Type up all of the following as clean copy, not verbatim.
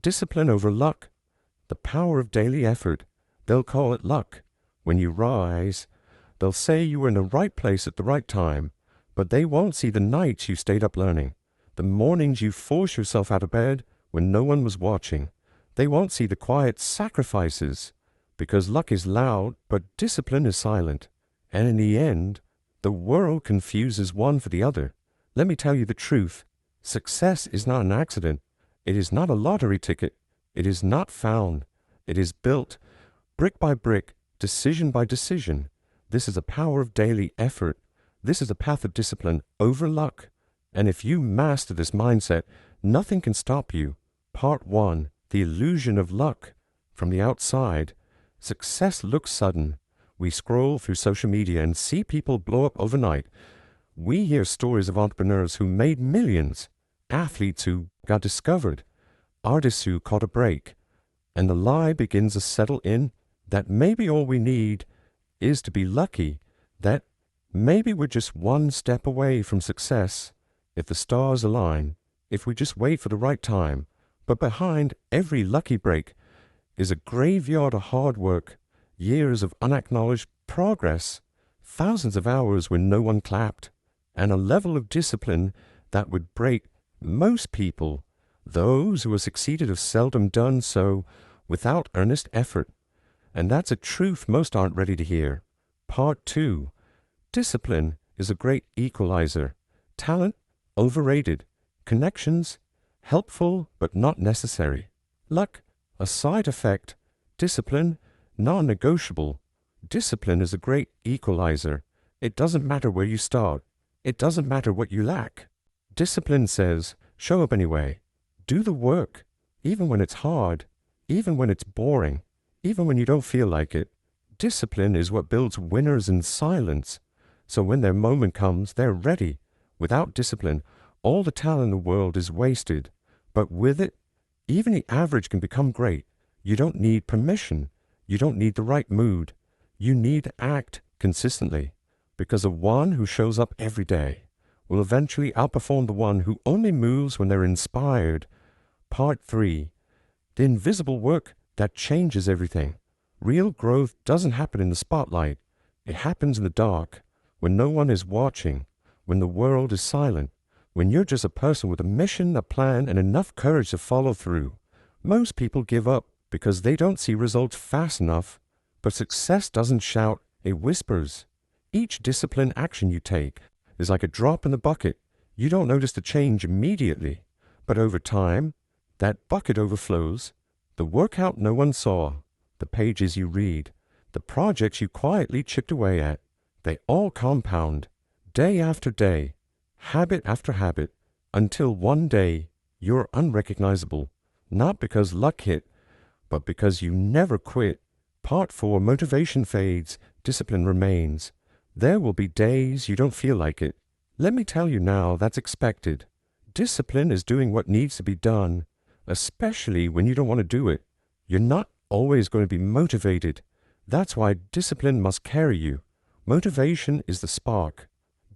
Discipline over luck. The power of daily effort. They'll call it luck. When you rise, they'll say you were in the right place at the right time, but they won't see the nights you stayed up learning, the mornings you forced yourself out of bed when no one was watching. They won't see the quiet sacrifices, because luck is loud, but discipline is silent. And in the end, the world confuses one for the other. Let me tell you the truth. Success is not an accident. It is not a lottery ticket. It is not found. It is built, brick by brick, decision by decision. This is a power of daily effort. This is a path of discipline over luck. And if you master this mindset, nothing can stop you. Part 1. The illusion of luck. From the outside, success looks sudden. We scroll through social media and see people blow up overnight. We hear stories of entrepreneurs who made millions, athletes who got discovered, artists who caught a break. And the lie begins to settle in that maybe all we need is to be lucky, that maybe we're just one step away from success if the stars align, if we just wait for the right time. But behind every lucky break is a graveyard of hard work, years of unacknowledged progress, thousands of hours when no one clapped, and a level of discipline that would break most people. Those who have succeeded have seldom done so without earnest effort. And that's a truth most aren't ready to hear. Part 2. Discipline is a great equalizer. Talent, overrated. Connections, helpful but not necessary. Luck, a side effect. Discipline, non-negotiable. Discipline is a great equalizer. It doesn't matter where you start. It doesn't matter what you lack. Discipline says, show up anyway. Do the work, even when it's hard, even when it's boring, even when you don't feel like it. Discipline is what builds winners in silence. So when their moment comes, they're ready. Without discipline, all the talent in the world is wasted. But with it, even the average can become great. You don't need permission. You don't need the right mood. You need to act consistently, because the one who shows up every day will eventually outperform the one who only moves when they're inspired. Part 3. The invisible work that changes everything. Real growth doesn't happen in the spotlight. It happens in the dark, when no one is watching, when the world is silent, when you're just a person with a mission, a plan, and enough courage to follow through. Most people give up because they don't see results fast enough, but success doesn't shout, it whispers. Each disciplined action you take is like a drop in the bucket. You don't notice the change immediately, but over time, that bucket overflows. The workout no one saw, the pages you read, the projects you quietly chipped away at, they all compound, day after day, habit after habit, until one day you're unrecognizable, not because luck hit, but because you never quit. Part 4. Motivation fades, discipline remains. There will be days you don't feel like it. Let me tell you now, that's expected. Discipline is doing what needs to be done, especially when you don't want to do it. You're not always going to be motivated. That's why discipline must carry you. Motivation is the spark.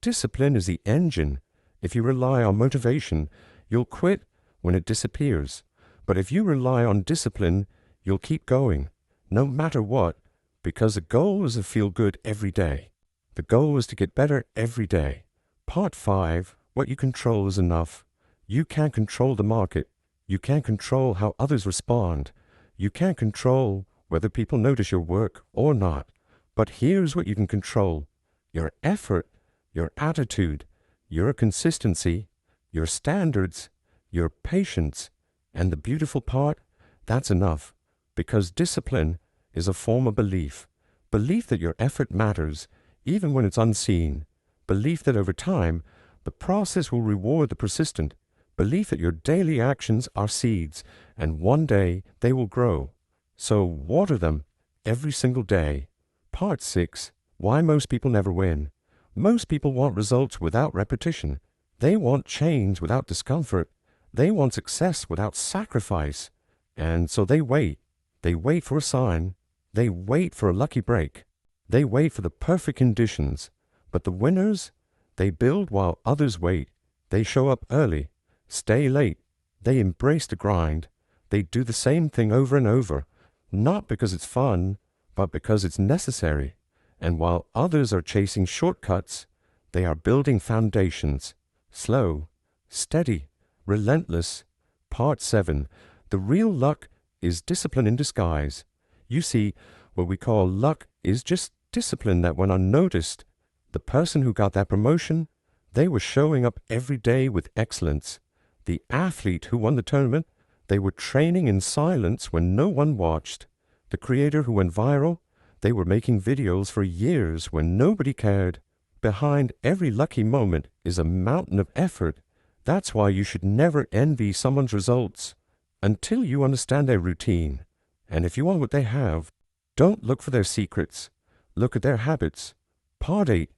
Discipline is the engine. If you rely on motivation, you'll quit when it disappears. But if you rely on discipline, you'll keep going, no matter what, because the goal is to feel good every day. The goal is to get better every day. Part 5. What you control is enough. You can't control the market. You can't control how others respond. You can't control whether people notice your work or not. But here's what you can control: your effort, your attitude, your consistency, your standards, your patience. And the beautiful part, that's enough, because discipline is a form of belief. Belief that your effort matters, even when it's unseen. Belief that over time, the process will reward the persistent. Belief that your daily actions are seeds, and one day they will grow. So water them every single day. Part 6. Why most people never win. Most people want results without repetition. They want change without discomfort. They want success without sacrifice. And so they wait. They wait for a sign. They wait for a lucky break. They wait for the perfect conditions. But the winners, they build while others wait. They show up early, stay late. They embrace the grind. They do the same thing over and over, not because it's fun, but because it's necessary. And while others are chasing shortcuts, they are building foundations. Slow, steady, relentless. Part 7. The real luck is discipline in disguise. You see, what we call luck is just discipline that went unnoticed. The person who got that promotion, they were showing up every day with excellence. The athlete who won the tournament, they were training in silence when no one watched. The creator who went viral, they were making videos for years when nobody cared. Behind every lucky moment is a mountain of effort. That's why you should never envy someone's results until you understand their routine. And if you want what they have, don't look for their secrets. Look at their habits. Part 8.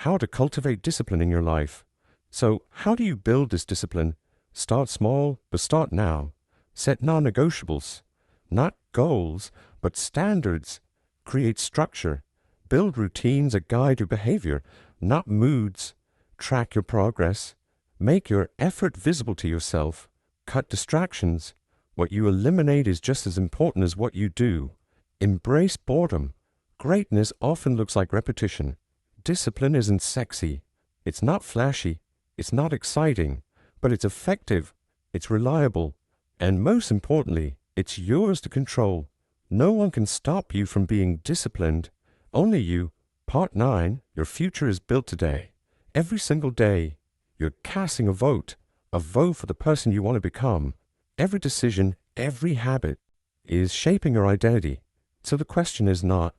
How to cultivate discipline in your life. So, how do you build this discipline? Start small, but start now. Set non-negotiables. Not goals, but standards. Create structure. Build routines that guide your behavior, not moods. Track your progress. Make your effort visible to yourself. Cut distractions. What you eliminate is just as important as what you do. Embrace boredom. Greatness often looks like repetition. Discipline isn't sexy. It's not flashy. It's not exciting. But it's effective. It's reliable. And most importantly, it's yours to control. No one can stop you from being disciplined. Only you. Part 9. Your future is built today. Every single day, you're casting a vote for the person you want to become. Every decision, every habit is shaping your identity. So the question is not,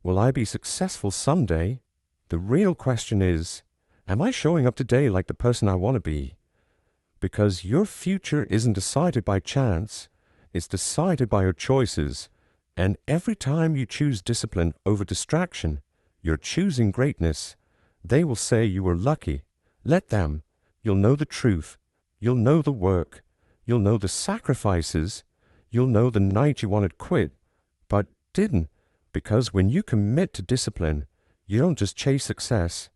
will I be successful someday? The real question is, am I showing up today like the person I want to be? Because your future isn't decided by chance, it's decided by your choices. And every time you choose discipline over distraction, you're choosing greatness. They will say you were lucky. Let them. You'll know the truth. You'll know the work. You'll know the sacrifices. You'll know the night you wanted to quit, but didn't. Because when you commit to discipline, you don't just chase success.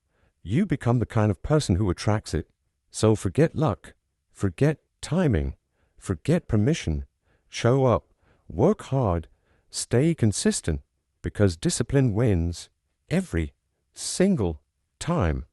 You become the kind of person who attracts it. So forget luck. Forget timing. Forget permission. Show up. Work hard. Stay consistent. Because discipline wins every single time.